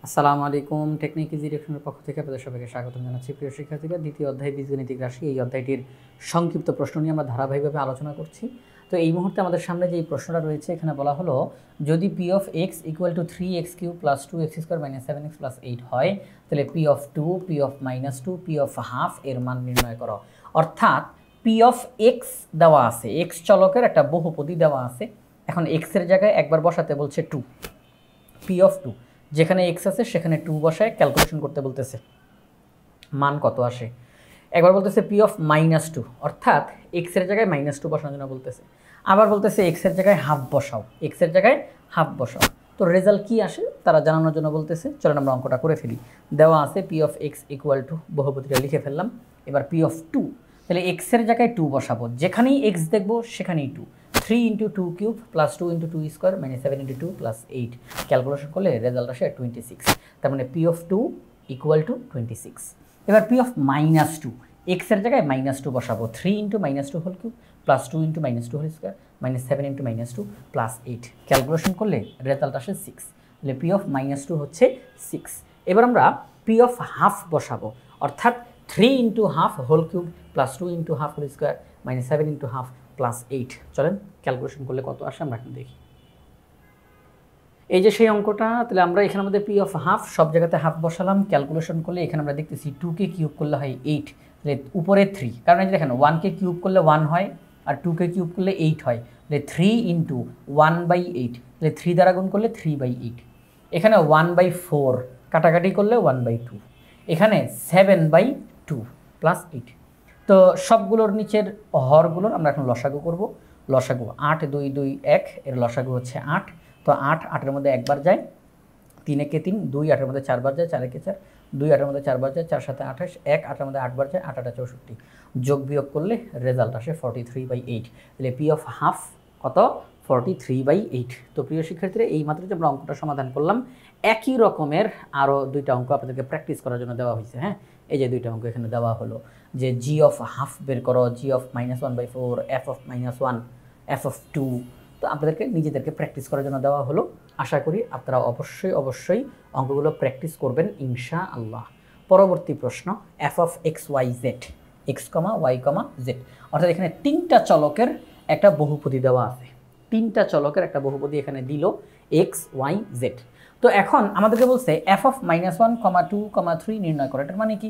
আসসালামু আলাইকুম। Technique easy ডিরেকশনের পক্ষ থেকে আপনাদের সবাইকে স্বাগতম জানাচ্ছি। প্রিয় শিক্ষার্থীরা, দ্বিতীয় অধ্যায় বীজগণিতিক রাশি, এই অধ্যায়টির সংক্ষিপ্ত প্রশ্ন নিয়ে আমরা ধারাবাহিকভাবে আলোচনা করছি। তো এই মুহূর্তে আমাদের সামনে যে প্রশ্নটা রয়েছে, এখানে বলা হলো যদি P of x equal two 3x³ plus 2x² minus 7x plus 8 হয়, তাহলে P of 2, P of -2, P of half এর মান নির্ণয় করো। অর্থাৎ পি অফ এক্স দেওয়া আছে, এক্স চলকের একটা বহুপদী দেওয়া আছে। এখন এক্সের জায়গায় একবার বসাতে বলছে 2, পি অফ 2, যেখানে এক্স আছে সেখানে 2 বসায় ক্যালকুলেশন করতে বলতেছে মান কত আসে। একবার বলতেছে পি অফ -2, অর্থাৎ এক্সের জায়গায় -2 বসানোর জন্য বলতেছে। আবার বলতেছে এক্সের জায়গায় হাফ বসাও, এক্সের জায়গায় হাফ বসাও। তো রেজাল্ট কি আসে তারা জানানোর জন্য বলতেছে। চলেন আমরা অঙ্কটা করে ফেলি। দেওয়া আছে P of x equal to, বহুপদীটা লিখে ফেললাম। এবার পি অফ 2, তাহলে এক্সের জায়গায় 2 বসাবো, যেখানেই এক্স দেখবো সেখানেই 2। 3 × 2³ প্লাস 2 × 2² মাইনাস 7 × 2 প্লাস 8, ক্যালকুলেশন করলে রেজাল্ট আসে 26। তার মানে পি অফ 2 ইকুয়াল টু 26। এবার পি অফ -2, এক্সের জায়গায় -2 বসাবো, 3 × -2 whole cube plus 2 × -2 whole square minus 7 × -2 plus 8, calculation করলে রেজাল্ট আসে 6। তাহলে পি অফ -2 হচ্ছে 6। এবার আমরা পি অফ হাফ বসাবো, অর্থাৎ 3 × half whole cube plus 2 × half whole square minus 7 × half plus 8। চলেন ক্যালকুলেশন করলে কত আসে আমরা এখন দেখি। এই যে সেই অঙ্কটা, তাহলে আমরা এখানে আমাদের পি অফ হাফ, সব জায়গাতে হাফ বসালাম। ক্যালকুলেশন করলে এখানে আমরা দেখতেছি 2কে কিউব করলে হয় 8, তাহলে উপরে 3, কারণ এই যে দেখেন 1কে কিউব করলে 1 হয় আর 2কে কিউব করলে 8 হয়, তাহলে 3 × 1/8, তাহলে 3 দ্বারা গুণ করলে 3/8। এখানে 1/4 কাটাকাটি করলে 1/2, এখানে 7/2 প্লাস 8। তো সবগুলোর নিচের হরগুলোর আমরা এখন লসাগু করব। লসাগু 8 2 2 1, এর লসাগু হচ্ছে 8। তো 8 8-এর মধ্যে একবার যায়, 3 একে 3, 2 8-এর মধ্যে 4 বার যায়, 4 একে 4, 2 8-এর মধ্যে 4 বার যায়, 4 7 28, 1 8-এর মধ্যে 8 বার যায়, 8 8 64, যোগ বিয়োগ করলে রেজাল্ট আসে 43/8। তাহলে পি অফ হাফ কত? 43/8। তো প্রিয় শিক্ষার্থীরা, এই মাত্র যে আমরা অঙ্কটা সমাধান করলাম, একই রকমের আরও দুইটা অঙ্ক আপনাদেরকে প্র্যাকটিস করার জন্য দেওয়া হয়েছে। হ্যাঁ, এই যে দুইটা অঙ্ক এখানে দেওয়া হলো যে জি অফ হাফ বের করো, g of -1/4, f of -1, f of 2। তো আপনাদেরকে নিজেদেরকে প্র্যাকটিস করার জন্য দেওয়া হলো। আশা করি আপনারা অবশ্যই অঙ্কগুলো প্র্যাকটিস করবেন ইনশাআল্লাহ। পরবর্তী প্রশ্ন, F of X Y Z, X comma Y comma Z, অর্থাৎ এখানে 3টা চলকের একটা বহুপদী দেওয়া আছে। 3টা চলকের একটা বহুপদী এখানে দিল, এক্স ওয়াই জেড। তো এখন আমাদেরকে বলছে এফ অফ -1, 2, 3 নির্ণয় করো। এটার মানে কি?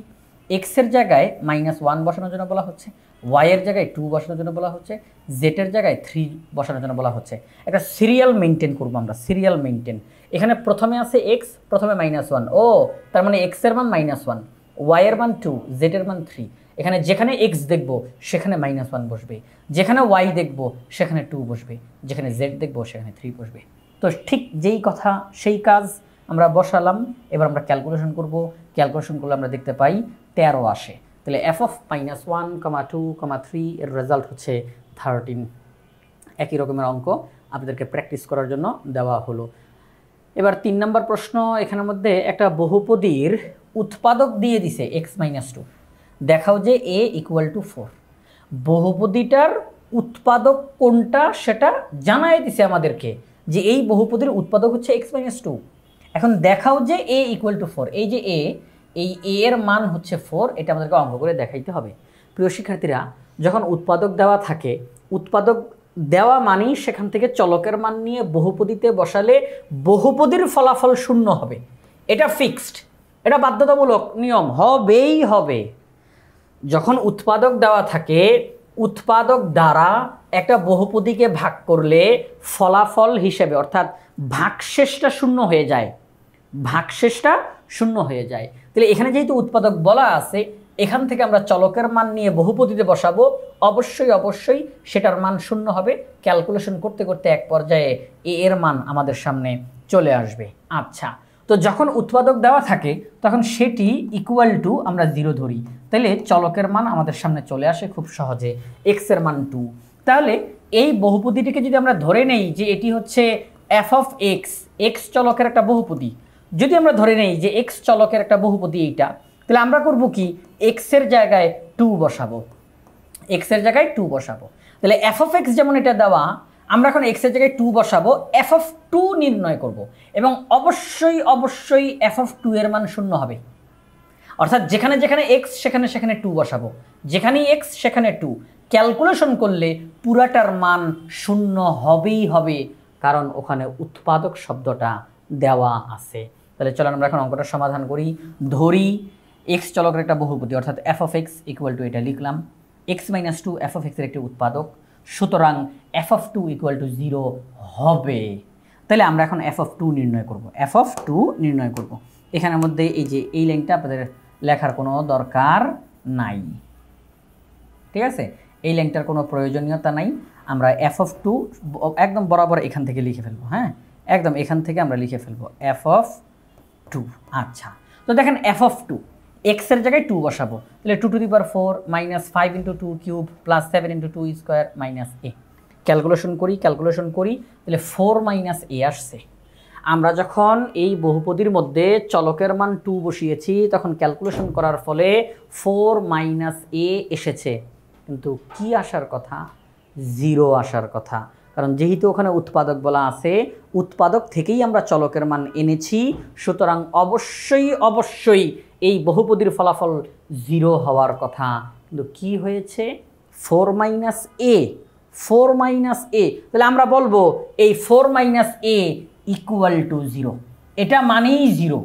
এক্সের জায়গায় -1 বসানোর জন্য বলা হচ্ছে, ওয়াইয়ের জায়গায় 2 বসানোর জন্য বলা হচ্ছে, জেটের জায়গায় 3 বসানোর জন্য বলা হচ্ছে। একটা সিরিয়াল মেনটেন করবো আমরা, সিরিয়াল মেনটেন। এখানে প্রথমে আছে এক্স, প্রথমে -1, ও তার মানে এক্সের মান -1, ওয়াইয়ের মান 2, জেটের মান 3। এখানে যেখানে এক্স দেখবো সেখানে -1 বসবে, যেখানে ওয়াই দেখবো সেখানে 2 বসবে, যেখানে জেড দেখবো সেখানে 3 বসবে। তো ঠিক যেই কথা সেই কাজ আমরা বসালাম। এবার আমরা ক্যালকুলেশন করব। ক্যালকুলেশন করলে আমরা দেখতে পাই 13 আসে। তাহলে এফ অফ -1, 2, 3 এর রেজাল্ট হচ্ছে 13। একই রকমের অঙ্ক আপনাদেরকে প্র্যাকটিস করার জন্য দেওয়া হলো। এবার 3 নম্বর প্রশ্ন, এখানের মধ্যে একটা বহুপদীর উৎপাদক দিয়ে দিছে x-2, দেখাও যে a = 4। বহুপদীটার উৎপাদক কোনটা সেটা জানাই দিছে আমাদেরকে, যে এই বহুপদীর উৎপাদক হচ্ছে x-2। এখন দেখাও যে a = 4। এই যে a, এই a এর মান হচ্ছে 4, এটা আমাদেরকে অঙ্ক করে দেখাইতে হবে। প্রিয় শিক্ষার্থীরা, যখন উৎপাদক দেওয়া থাকে, উৎপাদক দেওয়া মানেই সেখান থেকে চলকের মান নিয়ে বহুপদীতে বসালে বহুপদীর ফলাফল 0 হবে। এটা ফিক্সড, এটা বাধ্যতামূলক নিয়ম, হবেই হবে। যখন উৎপাদক দেওয়া থাকে, উৎপাদক দ্বারা একটা বহুপদীকে ভাগ করলে ফলাফল হিসেবে, অর্থাৎ ভাগশেষটা 0 হয়ে যায়, ভাগশেষটা 0 হয়ে যায়। তাহলে এখানে যেহেতু উৎপাদক বলা আছে, এখান থেকে আমরা চলকের মান নিয়ে বহুপদীতে বসাবো, অবশ্যই সেটার মান 0 হবে। ক্যালকুলেশন করতে করতে এক পর্যায়ে এ এর মান আমাদের সামনে চলে আসবে। আচ্ছা, তো যখন উৎপাদক দেওয়া থাকে তখন সেটি ইকুয়াল টু আমরা 0 ধরি, তাহলে চলকের মান আমাদের সামনে চলে আসে খুব সহজে, এক্স এর মান 2। তাহলে এই বহুপদীটিকে যদি আমরা ধরে নেই যে এটি হচ্ছে এফ অফ এক্স, এক্স চলকের একটা বহুপদী, যদি আমরা ধরে নেই যে এক্স চলকের একটা বহুপদী এইটা, তাহলে আমরা করব কি, এক্সের জায়গায় 2 বসাবো, এক্সের জায়গায় 2 বসাবো। তাহলে এফ অফ এক্স যেমন এটা দেওয়া, আমরা এখন এক্স এর জায়গায় 2 বসাবো, এফ অফ 2 নির্ণয় করব এবং অবশ্যই অবশ্যই এফ অফ 2 এর মান শূন্য হবে। অর্থাৎ যেখানে যেখানে এক্স সেখানে সেখানে 2 বসাবো, যেখানেই এক্স সেখানে 2। ক্যালকুলেশন করলে পুরাটার মান শূন্য হবেই হবে, কারণ ওখানে উৎপাদক শব্দটা দেওয়া আছে। তাহলে চলো আমরা এখন অঙ্কটার সমাধান করি। ধরি এক্স চলকের একটা বহুপদী, অর্থাৎ F of x equal two, এটা লিখলাম, এক্স মাইনাস 2 এফ অফ এক্সের একটি উৎপাদক, সুতরাং এফ অফ 2 ইকুয়াল টু 0 হবে। তাহলে আমরা এখন এফ অফ 2 নির্ণয় করব, এফ অফ 2 নির্ণয় করব। এখানের মধ্যে এই যে এই লাইনটা আপনাদের লেখার কোনো দরকার নাই, ঠিক আছে? এই লাইনটার কোনো প্রয়োজনীয়তা নাই। আমরা এফ অফ 2 একদম বরাবর এখান থেকে লিখে ফেলবো, হ্যাঁ, একদম এখান থেকে আমরা লিখে ফেলবো এফ অফ 2। আচ্ছা, তো দেখেন এফ অফ 2, এক্সের জায়গায় 2 বসাবো, তাহলে 2 to the power 4 minus 5 into 2 cube plus 7 into 2 square minus A. Calculation করি, তাহলে 4 মাইনাস এ আসছে। আমরা যখন এই বহুপদীর মধ্যে চলকের মান 2 বসিয়েছি, তখন ক্যালকুলেশন করার ফলে 4 মাইনাস এ এসেছে, কিন্তু কি আসার কথা? 0 আসার কথা। কারণ যেহেতু ওখানে উৎপাদক বলা আছে, উৎপাদক থেকেই আমরা চলকের মান এনেছি, সুতরাং অবশ্যই অবশ্যই এই বহুপদীর ফলাফল 0 হওয়ার কথা। কিন্তু কি হয়েছে? 4 মাইনাস এ, 4 মাইনাস এ। তাহলে আমরা বলবো এই 4 মাইনাস এ ইকুয়াল টু 0, এটা মানেই 0,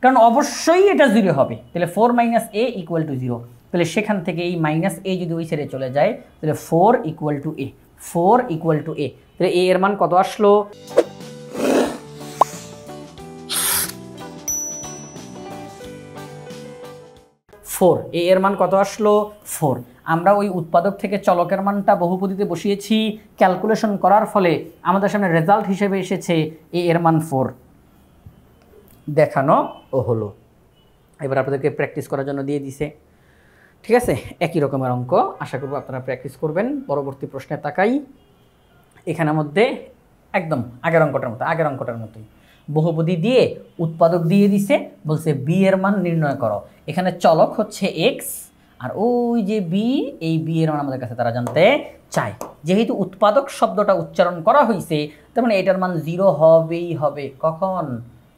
কারণ অবশ্যই এটা 0 হবে। তাহলে 4 মাইনাস এ ইকুয়াল টু 0। তাহলে সেখান থেকে এই মাইনাস এ যদি ওই সাইডে চলে যায়, তাহলে 4 equal to a, 4 equal to a. তাহলে এ এর মান কত আসলো? 4। এ এর মান কত আসলো? 4। আমরা ওই উৎপাদক থেকে চলকের মানটা বহুপদীতে বসিয়েছি, ক্যালকুলেশন করার ফলে আমাদের সামনে রেজাল্ট হিসেবে এসেছে এ এর মান 4 দেখানো হলো। এবার আপনাদেরকে প্র্যাকটিস করার জন্য দিয়ে দিছে, ঠিক আছে? একই রকমের অঙ্ক, আশা করব আপনারা প্র্যাকটিস করবেন। পরবর্তী প্রশ্নে তাকাই। এখানের মধ্যে একদম আগের অঙ্কটার মতোই বহুপদী দিয়ে উৎপাদক দিয়ে দিছে, বলছে বি এর মান নির্ণয় করো। এখানে চলক হচ্ছে এক্স, আর ওই যে বি, এই বি এর মান আমাদের কাছে তারা জানতে চায়। যেহেতু উৎপাদক শব্দটা উচ্চারণ করা হয়েছে, তার মানে এটার মান 0 হবেই হবে। কখন?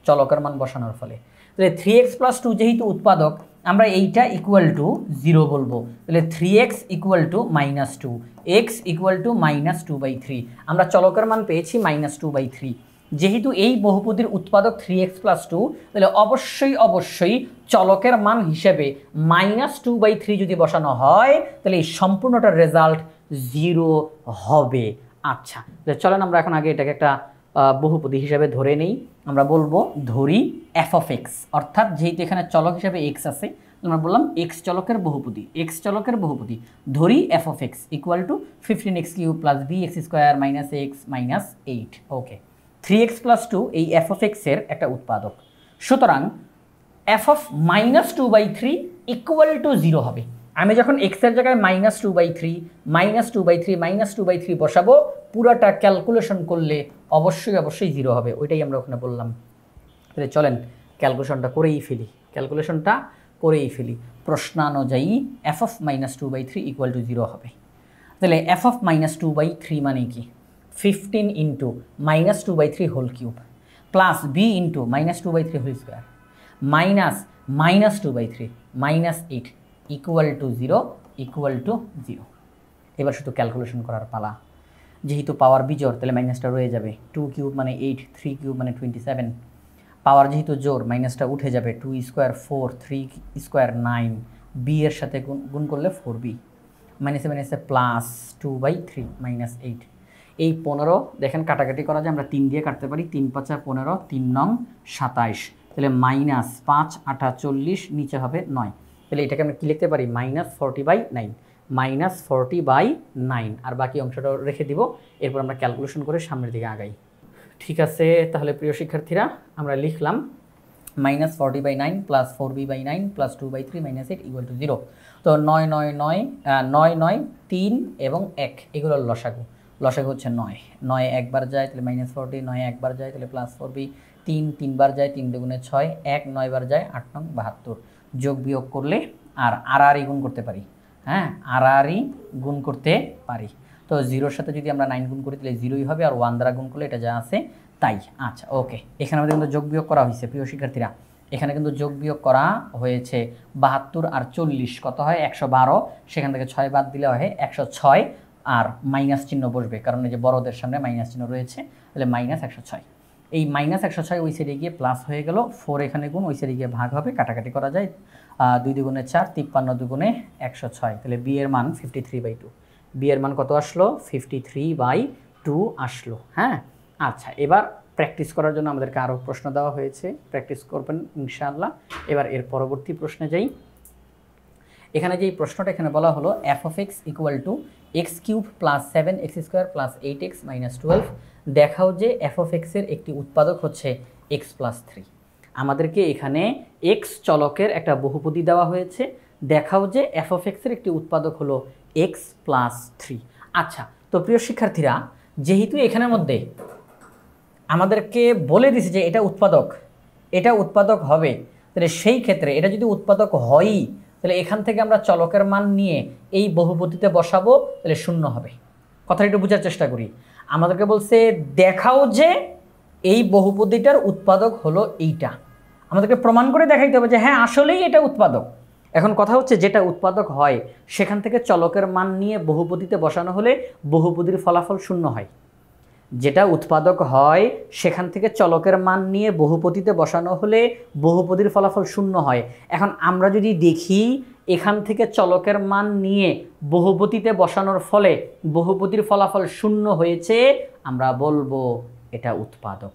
চলকের মান বসানোর ফলে। তাহলে 3x প্লাস 2 যেহেতু উৎপাদক, আমরা এইটা ইকুয়াল টু 0 বলবো। তাহলে 3x equal to minus 2, x equal two minus 2/3। আমরা চলকের মান পেয়েছি মাইনাস 2/3। যেহেতু এই বহুপদীর উৎপাদক 3x প্লাস 2, তাহলে অবশ্যই অবশ্যই চলকের মান হিসেবে মাইনাস 2/3 যদি বসানো হয়, তাহলে এই সম্পূর্ণটার রেজাল্ট 0 হবে। আচ্ছা, তাহলে চলেন আমরা এখন আগে এটাকে একটা বহুপদী হিসেবে ধরে নেই। আমরা বলবো ধরি এফ অফ এক্স, অর্থাৎ যেহেতু এখানে চলক হিসেবে এক্স আছে, আমরা বললাম এক্স চলকের বহুপদী, ধরি F of x equal two 15x cube plus bx square minus x minus 8। Okay, 3x plus 2 এই এফ অফ এক্সের একটা উৎপাদক, সুতরাং F of minus 2/3 equal to 0 হবে। আমি যখন এক্সের জায়গায় মাইনাস 2/3 বসাবো, পুরাটা ক্যালকুলেশন করলে অবশ্যই অবশ্যই 0 হবে। ওইটাই আমরা ওখানে বললাম। তাহলে চলেন ক্যালকুলেশনটা করেই ফেলি। প্রশ্নানুযায়ী f of minus 2/3 equal to 0 হবে। তাহলে এফ অফ মাইনাস 2/3 মানে কি? 15 into minus 2/3 whole cube plus B into minus 2/3 whole square minus minus 2/3 minus 8 equal to 0। এবার শুধু ক্যালকুলেশন করার পালা। যেহেতু পাওয়ার বিজোড়, তাহলে মাইনাসটা রয়ে যাবে। 2 কিউব মানে 8, 3 কিউব মানে 27। পাওয়ার যেহেতু জোড়, মাইনাসটা উঠে যাবে। 2 স্কোয়ার 4, 3 স্কোয়ার 9, বি এর সাথে গুণ করলে 4b, মাইনাসে মাইনাসে প্লাস 2/3 মাইনাস 8। এই 15 দেখেন কাটাকাটি করা যায়, আমরা 3 দিয়ে কাটতে পারি। 3 × 5 = 15, 3 × 9 = 27। তাহলে মাইনাস 5 × 8 = 40, নিচে হবে 9। তাহলে এটাকে আমরা কী লিখতে পারি? মাইনাস 40/9, আর বাকি অংশটা রেখে দিব। এরপর আমরা ক্যালকুলেশন করে সামনের দিকে আগাই। ঠিক আছে, তাহলে প্রিয় শিক্ষার্থীরা আমরা লিখলাম minus 40/9 plus 4b/9 plus 2/3 minus 8 equal to 0। তো 9, 3 এবং 1 এগুলো লসাগু হচ্ছে 9। 9 একবার যায়, তাহলে মাইনাস 40, 9 একবার যায়, তাহলে প্লাস 4b, 3 3বার যায়, 3 দুগুণে 6, 1 9 বার যায়, 8 9 72। যোগ বিয়োগ করলে আর আড়াআড়ি গুণ করতে পারি, হ্যাঁ, আড়াআড়ি গুণ করতে পারি। তো তো 0-র সাথে যদি আমরা 9 গুণ করি তাহলে 0ই হবে, আর 1 দ্বারা গুণ করলে এটা যা আছে তাই। আচ্ছা ওকে, এখানে আমাদের কিন্তু যোগ বিয়োগ করা হয়েছে প্রিয় শিক্ষার্থীরা, এখানে কিন্তু যোগ বিয়োগ করা হয়েছে। 72 আর 40 কত হয় 112, সেখান থেকে 6 বাদ দিলে হয় 106, আর মাইনাস চিহ্ন বসবে কারণ এই যে বড়দের সামনে মাইনাস চিহ্ন রয়েছে, তাহলে -106। এই -106 ওই সাইডে গিয়ে প্লাস হয়ে গেল, 4 এখানে গুণ, ওই সাইডে গিয়ে ভাগ হবে, কাটাকাটি করা যায়, 2 দুগুণে 4, 53 দুগুণে 106, তাহলে বি এর মান 53/2। বি এর মান কত আসলো 53/2 আসলো। হ্যাঁ আচ্ছা, এবার প্র্যাকটিস করার জন্য আমাদেরকে আরও প্রশ্ন দেওয়া হয়েছে, প্র্যাকটিস করবেন ইনশাআল্লাহ। এবার এর পরবর্তী প্রশ্নে যাই। এখানে যেই প্রশ্নটা এখানে বলা হলো f(x) = x³ + 7x² + 8x - 12, দেখাও যে f(x) এর একটি উৎপাদক হচ্ছে x + 3। আমাদেরকে এখানে x চলকের একটা বহুপদী দেওয়া হয়েছে, দেখাও যে f(x) এর একটি উৎপাদক হলো x + 3। আচ্ছা, তো প্রিয় শিক্ষার্থীরা, যেহেতু এখানের মধ্যে আমাদেরকে বলে দিছে যে এটা উৎপাদক হবে, তাহলে সেই ক্ষেত্রে এটা যদি উৎপাদক হয়ই, তাহলে এখান থেকে আমরা চলকের মান নিয়ে এই বহুপদীতে বসাবো, তাহলে 0 হবে। কথাটা একটু বোঝার চেষ্টা করি। আমাদেরকে বলছে দেখাও যে এই বহুপদীটার উৎপাদক হলো এইটা, আমাদেরকে প্রমাণ করে দেখাইতে হবে যে হ্যাঁ আসলেই এটা উৎপাদক। এখন কথা হচ্ছে যেটা উৎপাদক হয় সেখান থেকে চলকের মান নিয়ে বহুপদীতে বসানো হলে বহুপদীর ফলাফল 0 হয়। যেটা উৎপাদক হয় সেখান থেকে চলকের মান নিয়ে বহুপদীতে বসানো হলে বহুপদীর ফলাফল 0 হয়। এখন আমরা যদি দেখি এখান থেকে চলকের মান নিয়ে বহুপদীতে বসানোর ফলে বহুপদীর ফলাফল 0 হয়েছে, আমরা বলবো এটা উৎপাদক।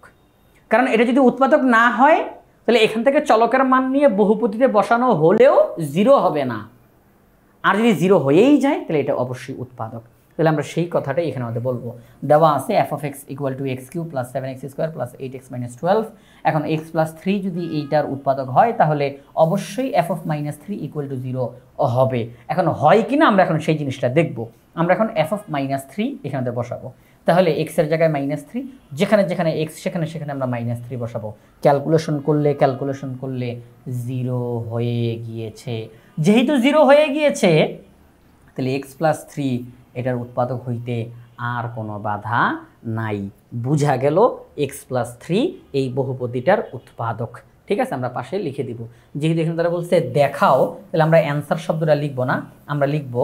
কারণ এটা যদি উৎপাদক না হয় তাহলে এখান থেকে চলকের মান নিয়ে বহুপদীতে বসানো হলেও 0 হবে না, আর যদি 0 হয়েই যায় তাহলে এটা অবশ্যই উৎপাদক। তাহলে আমরা সেই কথাটাই এখানে আমাদের বলবো। দেওয়া আছে f(x) = x³ + 7x² + 8x - 12। এখন x + 3 যদি এইটার উৎপাদক হয় তাহলে অবশ্যই f(-3) = 0 হবে। এখন হয় কিনা আমরা এখন সেই জিনিসটা দেখব। আমরা এখন f(-3) এখানে বসাবো, তাহলে x এর জায়গায় -3, যেখানে যেখানে x সেখানে সেখানে আমরা -3 বসাবো। ক্যালকুলেশন করলে 0 হয়ে গিয়েছে। যেহেতু 0 হয়ে গিয়েছে তাহলে x + 3 এটার উৎপাদক হইতে আর কোনো বাধা নাই। বুঝা গেল x + 3 এই বহুপদীটার উৎপাদক। ঠিক আছে, আমরা পাশে লিখে দিব। যেহেতু এখানে তারা বলছে দেখাও, তাহলে আমরা অ্যান্সার শব্দটা লিখব না, আমরা লিখব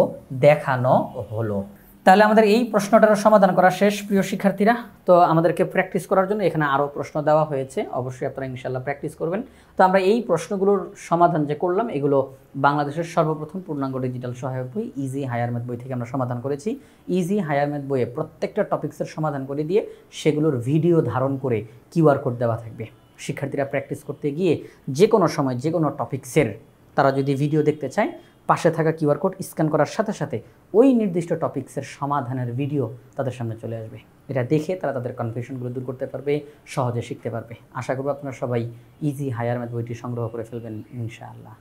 দেখানো হলো। তাহলে আমাদের এই প্রশ্নটার সমাধান করা শেষ প্রিয় শিক্ষার্থীরা। তো আমাদেরকে প্র্যাকটিস করার জন্য এখানে আরও প্রশ্ন দেওয়া হয়েছে, অবশ্যই আপনারা ইনশাআল্লাহ প্র্যাকটিস করবেন। তো আমরা এই প্রশ্নগুলোর সমাধান যে করলাম এগুলো বাংলাদেশের সর্বপ্রথম পূর্ণাঙ্গ ডিজিটাল সহায়ক বই ইজি হায়ার ম্যাথ বই থেকে আমরা সমাধান করেছি। ইজি হায়ার ম্যাথ বইয়ে প্রত্যেকটা টপিক্সের সমাধান করে দিয়ে সেগুলোর ভিডিও ধারণ করে QR কোড দেওয়া থাকবে। শিক্ষার্থীরা প্র্যাকটিস করতে গিয়ে যে কোনো সময় যে কোনো টপিক্সের তারা যদি ভিডিও দেখতে চায়, পাশে থাকা QR কোড স্ক্যান করার সাথে সাথে ওই নির্দিষ্ট টপিক্সের সমাধানের ভিডিও তাদের সামনে চলে আসবে। এটা দেখে তারা তাদের কনফিউশনগুলো দূর করতে পারবে, সহজে শিখতে পারবে। আশা করব আপনারা সবাই ইজি হায়ার ম্যাথ বইটি সংগ্রহ করে ফেলবেন ইনশাআল্লাহ।